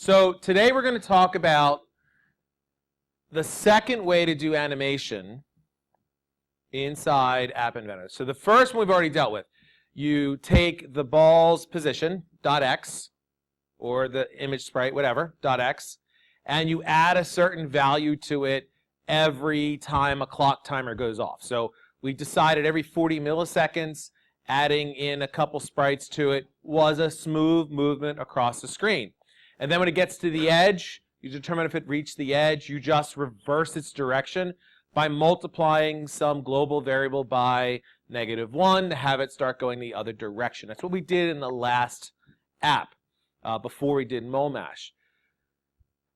So today we're going to talk about the second way to do animation inside App Inventor. So the first one we've already dealt with. You take the ball's position, .x, or the image sprite, whatever, .x, and you add a certain value to it every time a clock timer goes off. So we decided every 40 milliseconds, adding in a couple sprites to it was a smooth movement across the screen. And then when it gets to the edge, you determine if it reached the edge, you just reverse its direction by multiplying some global variable by -1 to have it start going the other direction. That's what we did in the last app before we did MoMash.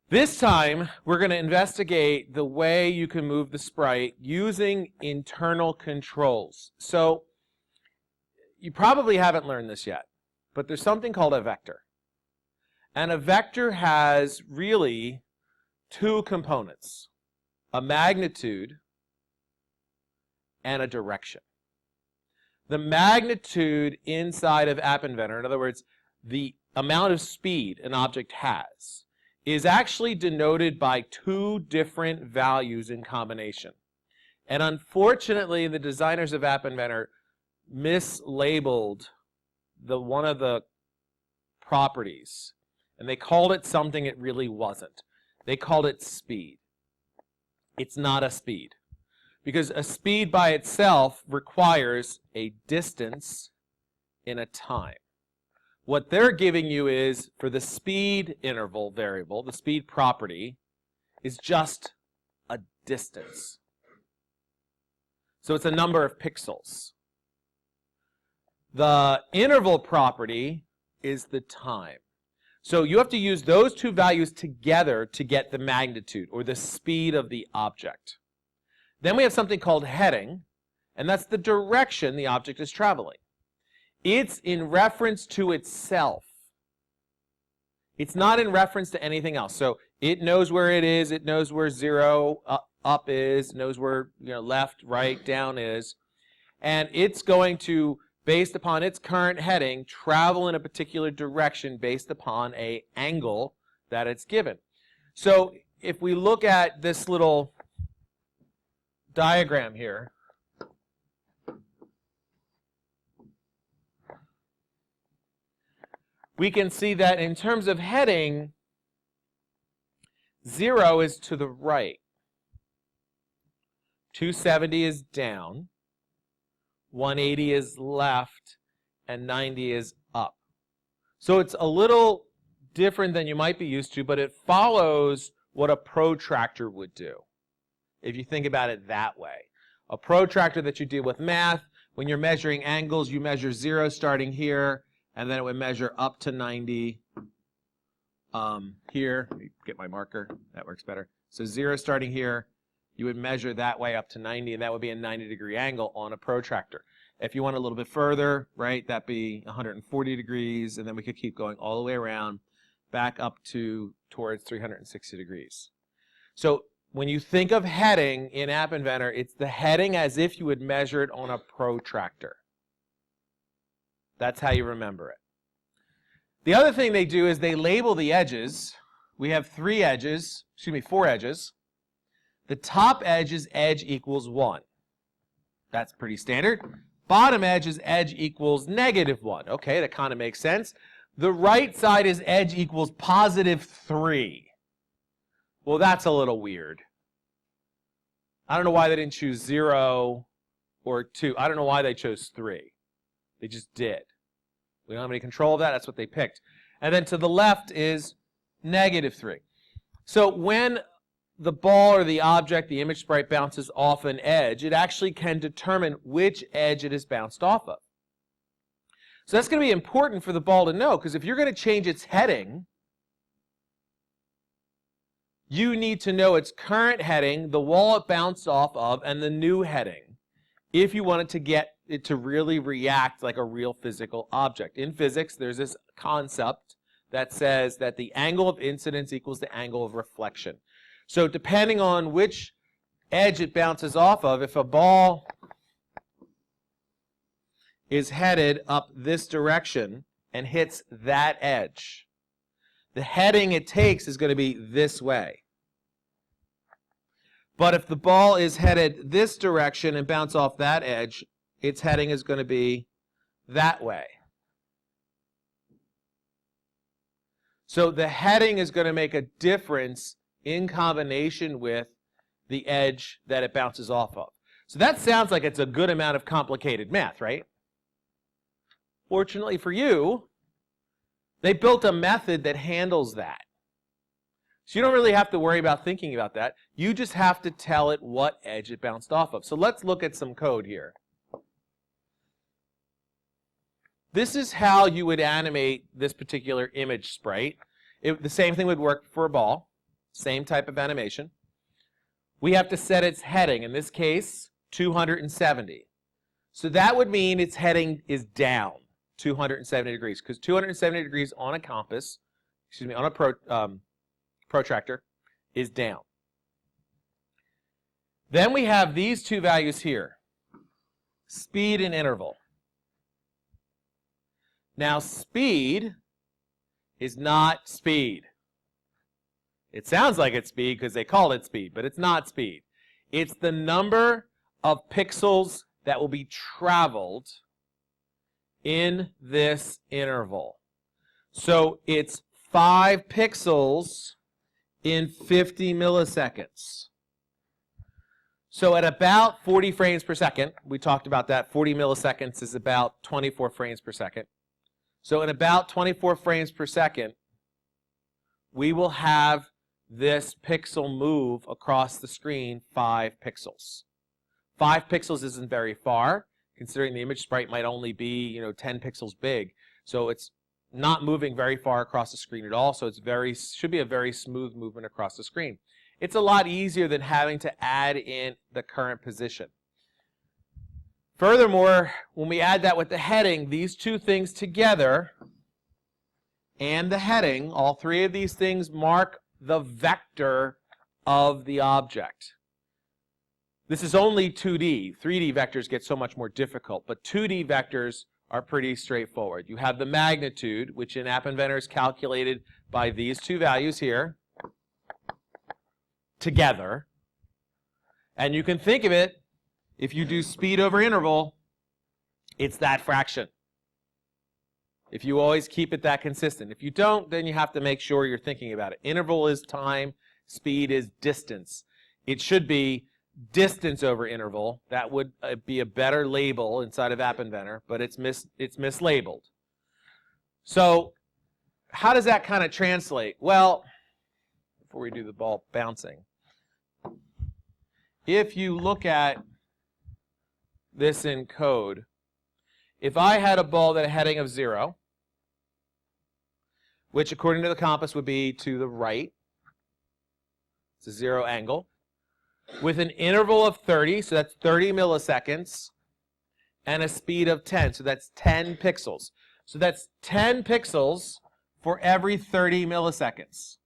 This time, we're going to investigate the way you can move the sprite using internal controls. So you probably haven't learned this yet, but there's something called a vector. And a vector has really two components, a magnitude and a direction. The magnitude inside of App Inventor, in other words, the amount of speed an object has, is actually denoted by two different values in combination. And unfortunately, the designers of App Inventor mislabeled one of the properties, and they called it something it really wasn't. They called it speed. It's not a speed, because a speed by itself requires a distance in a time. What they're giving you is, for the speed interval variable, the speed property, is just a distance. So it's a number of pixels. The interval property is the time. So you have to use those two values together to get the magnitude, or the speed of the object. Then we have something called heading, and that's the direction the object is traveling. It's in reference to itself. It's not in reference to anything else. So it knows where it is, it knows where 0 up is, knows where left, right, down is, and it's going to, based upon its current heading, travel in a particular direction based upon an angle that it's given. So if we look at this little diagram here, we can see that in terms of heading, 0 is to the right, 270 is down, 180 is left, and 90 is up. So it's a little different than you might be used to, but it follows what a protractor would do, if you think about it that way. A protractor that you do with math, when you're measuring angles, you measure 0 starting here, and then it would measure up to 90 here. Let me get my marker. That works better. So 0 starting here, you would measure that way up to 90, and that would be a 90-degree angle on a protractor. If you went a little bit further, right, that'd be 140 degrees, and then we could keep going all the way around, back up towards 360 degrees. So when you think of heading in App Inventor, it's the heading as if you would measure it on a protractor. That's how you remember it. The other thing they do is they label the edges. We have 4 edges. The top edge is edge equals 1. That's pretty standard. Bottom edge is edge equals -1. Okay, that kind of makes sense. The right side is edge equals +3. Well, that's a little weird. I don't know why they didn't choose 0 or 2. I don't know why they chose 3. They just did. We don't have any control of that. That's what they picked. And then to the left is -3. So when the ball or the object, the image sprite, bounces off an edge, it actually can determine which edge it is bounced off of. So that's going to be important for the ball to know, because if you're going to change its heading, you need to know its current heading, the wall it bounced off of, and the new heading, if you want it to get it to really react like a real physical object. In physics, there's this concept that says that the angle of incidence equals the angle of reflection. So depending on which edge it bounces off of, if a ball is headed up this direction and hits that edge, the heading it takes is going to be this way. But if the ball is headed this direction and bounce off that edge, its heading is going to be that way. So the heading is going to make a difference in combination with the edge that it bounces off of. So that sounds like it's a good amount of complicated math, right? Fortunately for you, they built a method that handles that. So you don't really have to worry about thinking about that. You just have to tell it what edge it bounced off of. So let's look at some code here. This is how you would animate this particular image sprite. The same thing would work for a ball. Same type of animation. We have to set its heading, in this case, 270. So that would mean its heading is down 270 degrees, because 270 degrees on a compass, on a protractor, is down. Then we have these two values here, speed and interval. Now, speed is not speed. It sounds like it's speed because they call it speed, but it's not speed. It's the number of pixels that will be traveled in this interval. So it's 5 pixels in 50 milliseconds. So at about 40 frames per second, we talked about that, 40 milliseconds is about 24 frames per second. So in about 24 frames per second, we will have this pixel move across the screen 5 pixels. 5 pixels isn't very far, considering the image sprite might only be 10 pixels big. So it's not moving very far across the screen at all, so it should be a very smooth movement across the screen. It's a lot easier than having to add in the current position. Furthermore, when we add that with the heading, these two things together and the heading, all three of these things mark the vector of the object. This is only 2D. 3D vectors get so much more difficult, but 2D vectors are pretty straightforward. You have the magnitude, which in App Inventor is calculated by these two values here together. And you can think of it, if you do speed over interval, it's that fraction. If you always keep it that consistent. If you don't, then you have to make sure you're thinking about it. Interval is time, speed is distance. It should be distance over interval. That would be a better label inside of App Inventor, but it's mislabeled. So how does that kind of translate? Well, before we do the ball bouncing, if you look at this in code, if I had a ball that had a heading of 0, which according to the compass would be to the right, it's a 0 angle, with an interval of 30, so that's 30 milliseconds, and a speed of 10, so that's 10 pixels. So that's 10 pixels for every 30 milliseconds.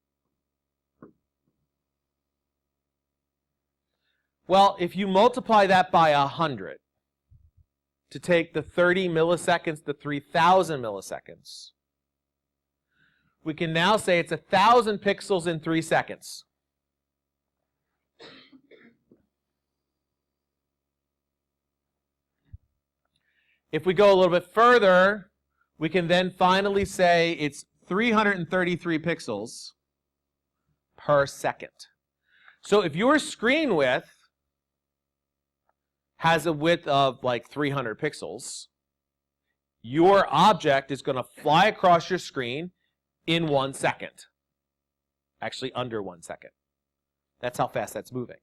Well, if you multiply that by 100, to take the 30 milliseconds to 3,000 milliseconds, we can now say it's 1,000 pixels in 3 seconds. If we go a little bit further, we can then finally say it's 333 pixels per second. So if your screen width has a width of like 300 pixels, your object is going to fly across your screen in 1 second. Actually, under 1 second. That's how fast that's moving.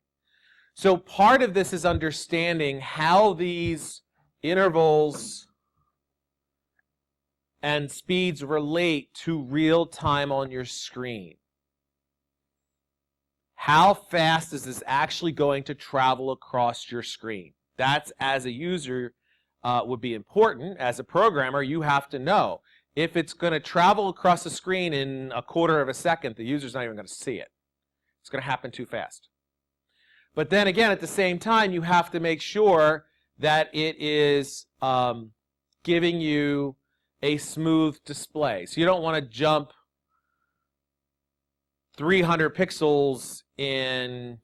So part of this is understanding how these intervals and speeds relate to real time on your screen. How fast is this actually going to travel across your screen? That's, as a user, would be important. As a programmer, you have to know. If it's going to travel across the screen in a quarter of a second, the user's not even going to see it. It's going to happen too fast. But then again, at the same time, you have to make sure that it is giving you a smooth display. So you don't want to jump 300 pixels in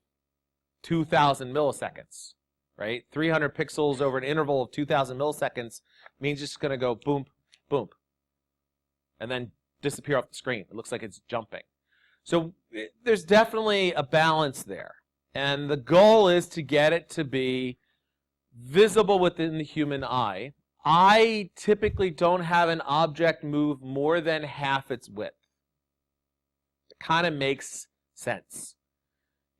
2,000 milliseconds, right? 300 pixels over an interval of 2,000 milliseconds means it's going to go boom, boom, and then disappear off the screen. It looks like it's jumping. So there's definitely a balance there. And the goal is to get it to be visible within the human eye. I typically don't have an object move more than half its width. It kind of makes sense.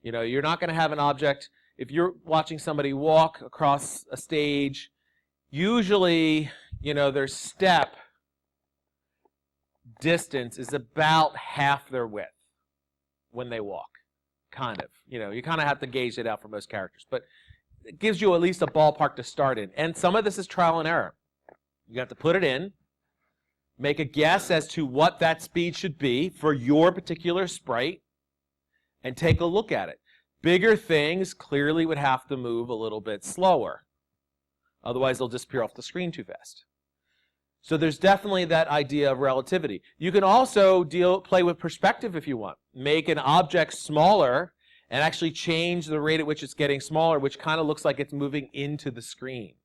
You know, you're not going to have an object, if you're watching somebody walk across a stage, usually, you know, their step distance is about half their width when they walk, kind of. You know, you kind of have to gauge it out for most characters, but it gives you at least a ballpark to start in. And some of this is trial and error. You have to put it in, make a guess as to what that speed should be for your particular sprite, and take a look at it. Bigger things clearly would have to move a little bit slower. Otherwise, they'll disappear off the screen too fast. So there's definitely that idea of relativity. You can also play with perspective if you want. Make an object smaller and actually change the rate at which it's getting smaller, which kind of looks like it's moving into the screen.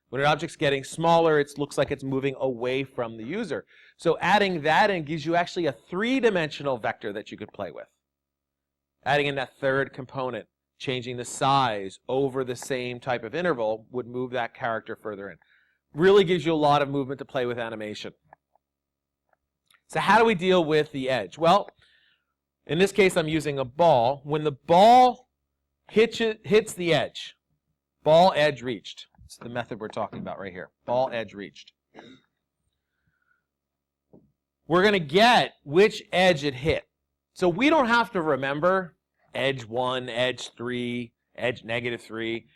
When an object's getting smaller, it looks like it's moving away from the user. So adding that in gives you actually a three-dimensional vector that you could play with. Adding in that third component, changing the size over the same type of interval would move that character further in. Really gives you a lot of movement to play with animation. So how do we deal with the edge? Well, in this case, I'm using a ball. When the ball hits the edge, ball edge reached. It's the method we're talking about right here. Ball edge reached. We're going to get which edge it hit. So we don't have to remember edge 1, edge 3, edge -3.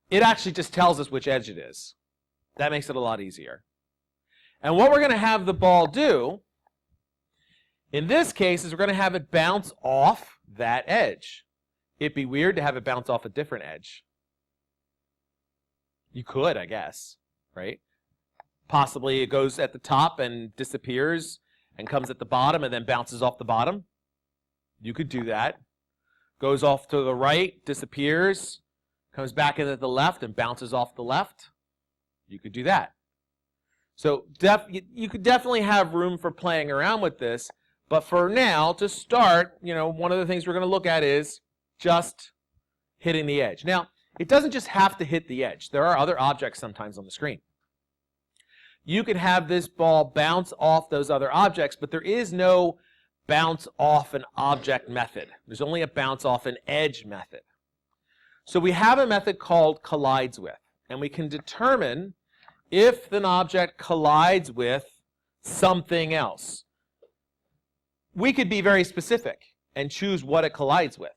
It actually just tells us which edge it is. That makes it a lot easier. And what we're going to have the ball do, in this case, is we're going to have it bounce off that edge. It'd be weird to have it bounce off a different edge. You could, I guess, right? Possibly it goes at the top and disappears and comes at the bottom and then bounces off the bottom. You could do that. Goes off to the right, disappears, comes back in at the left and bounces off the left. You could do that. So you could definitely have room for playing around with this, but for now, to start, you know, one of the things we're going to look at is just hitting the edge. Now, it doesn't just have to hit the edge. There are other objects sometimes on the screen. You could have this ball bounce off those other objects, but there is no bounce off an object method. There's only a bounce off an edge method. So we have a method called collides with, and we can determine if an object collides with something else. We could be very specific and choose what it collides with.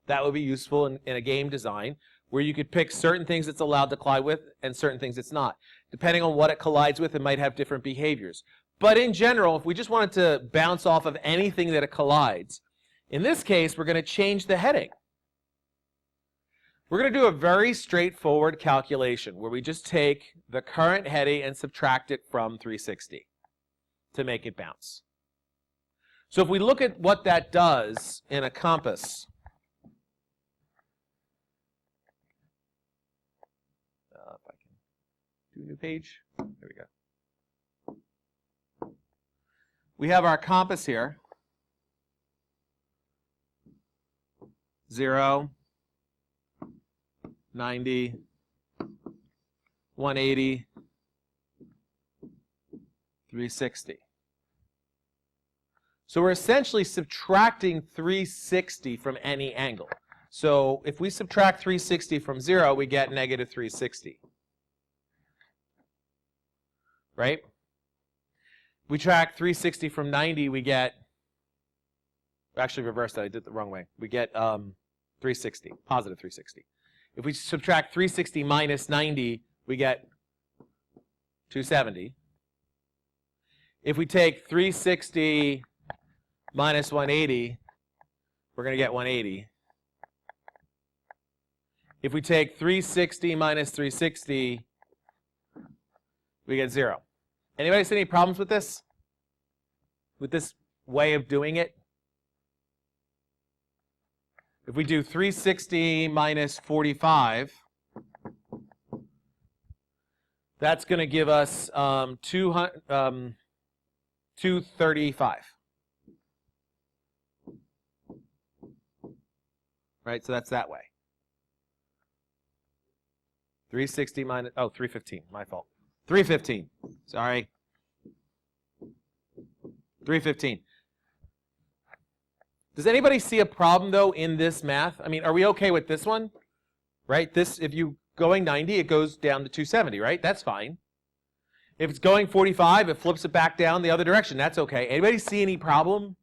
That would be useful in a game design where you could pick certain things it's allowed to collide with and certain things it's not. Depending on what it collides with, it might have different behaviors. But in general, if we just wanted to bounce off of anything that it collides, in this case, we're going to change the heading. We're going to do a very straightforward calculation where we just take the current heading and subtract it from 360 to make it bounce. So if we look at what that does in a compass, if I can do a new page, there we go. We have our compass here, 0, 90, 180, 360. So we're essentially subtracting 360 from any angle. So if we subtract 360 from 0, we get negative 360. Right? We subtract 360 from 90, we get, actually reverse that, I did it the wrong way. We get 360, positive 360. If we subtract 360 minus 90, we get 270. If we take 360 minus 180, we're going to get 180. If we take 360 minus 360, we get 0. Anybody see any problems with this? With this way of doing it? If we do 360 minus 45, that's going to give us 235. Right, so that's that way. 360 minus, 315, my fault. 315, sorry. 315. Does anybody see a problem, though, in this math? I mean, are we okay with this one? Right, this, if you going 90, it goes down to 270, right? That's fine. If it's going 45, it flips it back down the other direction. That's okay. Anybody see any problem?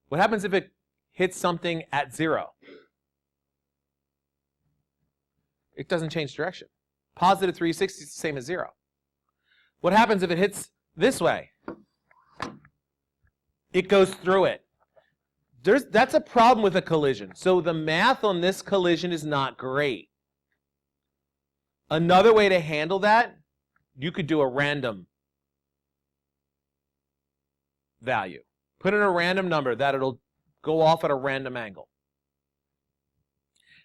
What happens if it hits something at 0? It doesn't change direction. Positive 360 is the same as 0. What happens if it hits this way? It goes through it. That's a problem with a collision. So the math on this collision is not great. Another way to handle that, you could do a random value. Put in a random number that it'll go off at a random angle.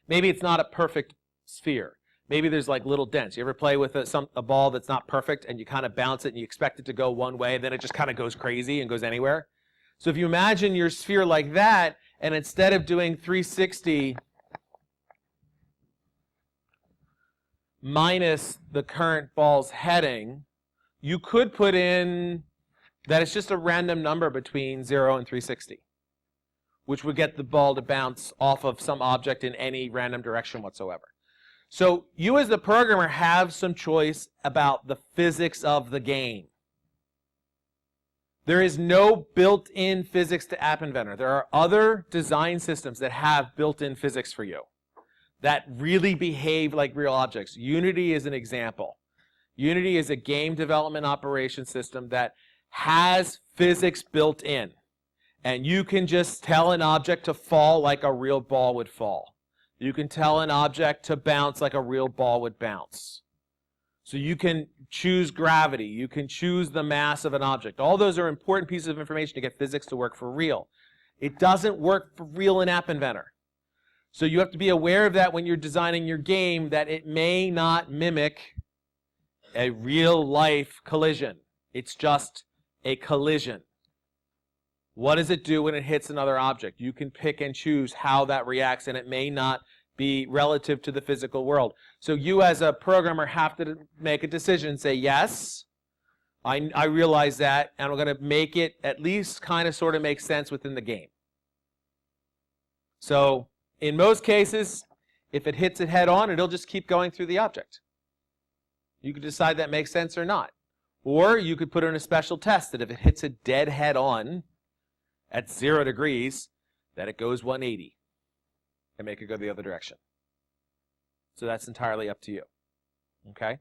Maybe it's not a perfect sphere. Maybe there's like little dents. You ever play with a ball that's not perfect and you kind of bounce it and you expect it to go one way and then it just kind of goes crazy and goes anywhere? So if you imagine your sphere like that, and instead of doing 360 minus the current ball's heading, you could put in that it's just a random number between 0 and 360, which would get the ball to bounce off of some object in any random direction whatsoever. So you as the programmer have some choice about the physics of the game. There is no built-in physics to App Inventor. There are other design systems that have built-in physics for you that really behave like real objects. Unity is an example. Unity is a game development operation system that has physics built in. And you can just tell an object to fall like a real ball would fall. You can tell an object to bounce like a real ball would bounce. So you can choose gravity. You can choose the mass of an object. All those are important pieces of information to get physics to work for real. It doesn't work for real in App Inventor. So you have to be aware of that when you're designing your game, that it may not mimic a real-life collision. It's just a collision. What does it do when it hits another object? You can pick and choose how that reacts, and it may not be relative to the physical world. So you as a programmer have to make a decision and say, yes, I realize that, and I'm going to make it at least kind of sort of make sense within the game. So in most cases, if it hits it head on, it'll just keep going through the object. You could decide that makes sense or not. Or you could put in a special test that if it hits it dead head on at 0 degrees, that it goes 180. And make it go the other direction. So that's entirely up to you. Okay?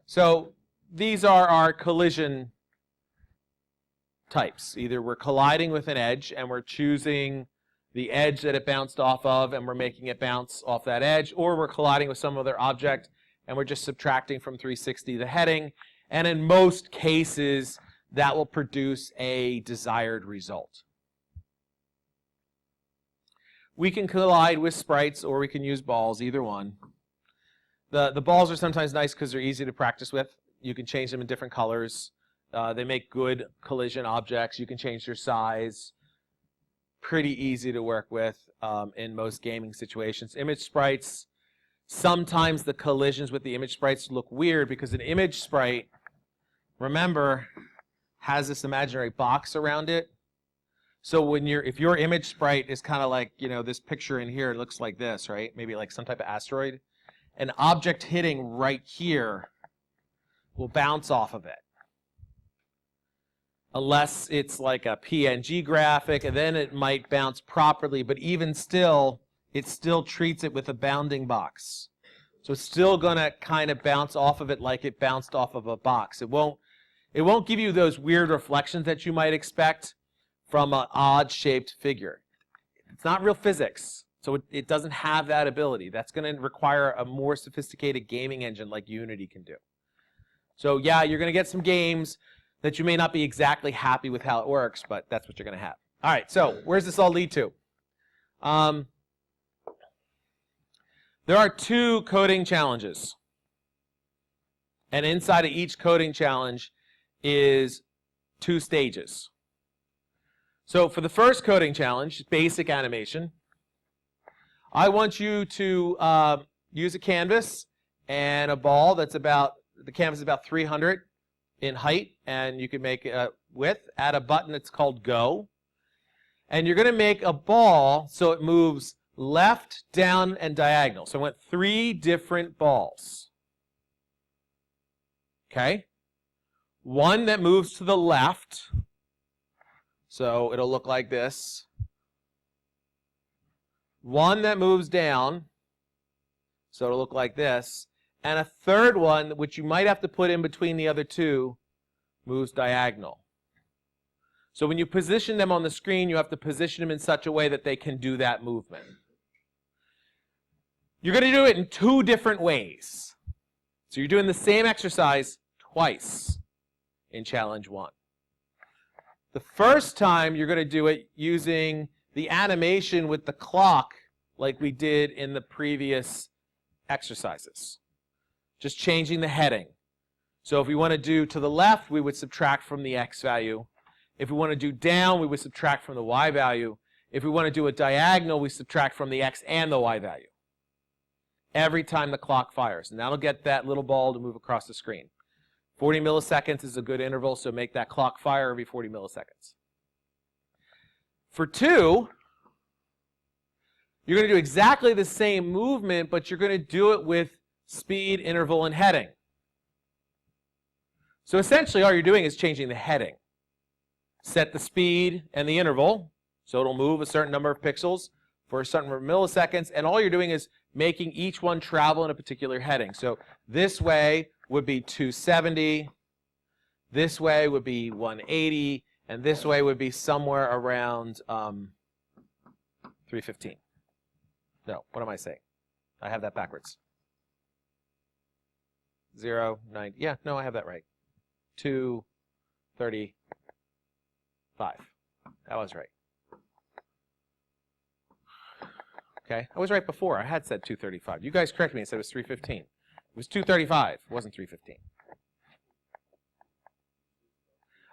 So these are our collision types. Either we're colliding with an edge and we're choosing the edge that it bounced off of and we're making it bounce off that edge, or we're colliding with some other object and we're just subtracting from 360 the heading. And in most cases, that will produce a desired result. We can collide with sprites or we can use balls, either one. The balls are sometimes nice because they're easy to practice with. You can change them in different colors. They make good collision objects. You can change their size. Pretty easy to work with in most gaming situations. Image sprites, sometimes the collisions with the image sprites look weird because an image sprite, remember, has this imaginary box around it. So when if your image sprite is kind of like, this picture in here, it looks like this, right? Maybe like some type of asteroid. An object hitting right here will bounce off of it. Unless it's like a PNG graphic, and then it might bounce properly, but even still, it still treats it with a bounding box. So it's still going to kind of bounce off of it like it bounced off of a box. It won't give you those weird reflections that you might expect from an odd-shaped figure. It's not real physics, so it doesn't have that ability. That's going to require a more sophisticated gaming engine like Unity can do. So yeah, you're going to get some games that you may not be exactly happy with how it works, but that's what you're going to have. All right, so where's this all lead to? There are 2 coding challenges. And inside of each coding challenge is 2 stages. So for the first coding challenge, basic animation, I want you to use a canvas and a ball that's about, the canvas is about 300 in height, and you can make a width. Add a button that's called Go. And you're going to make a ball so it moves left, down, and diagonal. So I want 3 different balls. Okay? One that moves to the left. So it'll look like this. One that moves down. So it'll look like this. And a third one, which you might have to put in between the other 2, moves diagonal. So when you position them on the screen, you have to position them in such a way that they can do that movement. You're going to do it in 2 different ways. So you're doing the same exercise twice in challenge 1. The first time you're going to do it using the animation with the clock like we did in the previous exercises. Just changing the heading. So if we want to do to the left, we would subtract from the x value. If we want to do down, we would subtract from the y value. If we want to do a diagonal, we subtract from the x and the y value. Every time the clock fires. And that'll get that little ball to move across the screen. 40 milliseconds is a good interval, so make that clock fire every 40 milliseconds. For 2, you're going to do exactly the same movement, but you're going to do it with speed, interval, and heading. So essentially all you're doing is changing the heading. Set the speed and the interval, so it'll move a certain number of pixels for a certain number of milliseconds, and all you're doing is making each one travel in a particular heading. So this way would be 270, this way would be 180, and this way would be somewhere around 315. No, what am I saying? I have that backwards. 0, 9, yeah, no, I have that right. 235. That was right. Okay, I was right before. I had said 235. You guys corrected me and said it was 315. It was 235. It wasn't 315.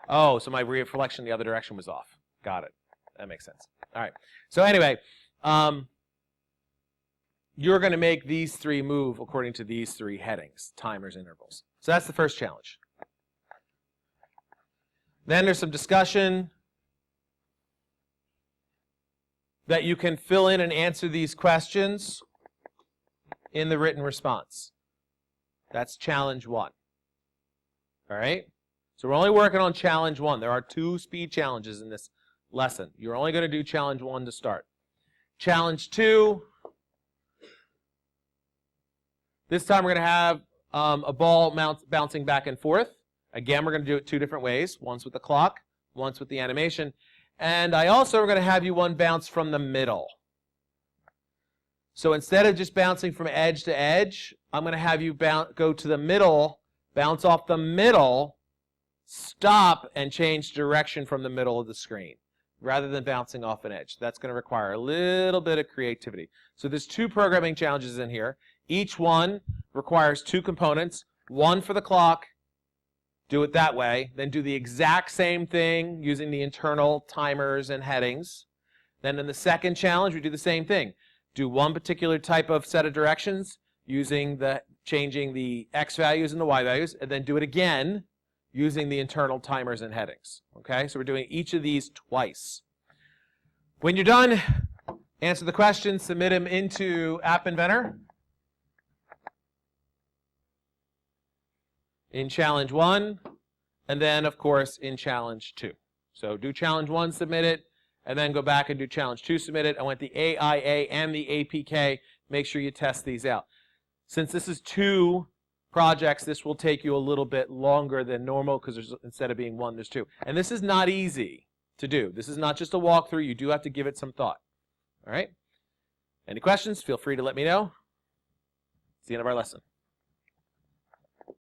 Oh, so my reflection the other direction was off. Got it. That makes sense. All right. So anyway, you're going to make these 3 move according to these 3 headings, timers, intervals. So that's the first challenge. Then there's some discussion that you can fill in and answer these questions in the written response. That's challenge 1. All right? So we're only working on challenge 1. There are 2 speed challenges in this lesson. You're only going to do challenge 1 to start. Challenge 2, this time we're going to have a ball bouncing back and forth. Again, we're going to do it 2 different ways. Once with the clock, once with the animation. And I also are going to have you one bounce from the middle. So instead of just bouncing from edge to edge, I'm going to have you go to the middle, bounce off the middle, stop, and change direction from the middle of the screen, rather than bouncing off an edge. That's going to require a little bit of creativity. So there's 2 programming challenges in here. Each one requires 2 components, one for the clock, do it that way, then do the exact same thing using the internal timers and headings. Then in the second challenge, we do the same thing. Do one particular type of set of directions using changing the x values and the y values, and then do it again using the internal timers and headings. Okay, so we're doing each of these twice. When you're done, answer the questions, submit them into App Inventor. In challenge 1, and then, of course, in challenge 2. So do challenge 1, submit it, and then go back and do challenge 2, submit it. I want the AIA and the APK. Make sure you test these out. Since this is 2 projects, this will take you a little bit longer than normal because instead of being 1, there's 2. And this is not easy to do. This is not just a walkthrough. You do have to give it some thought. All right? Any questions? Feel free to let me know. It's the end of our lesson.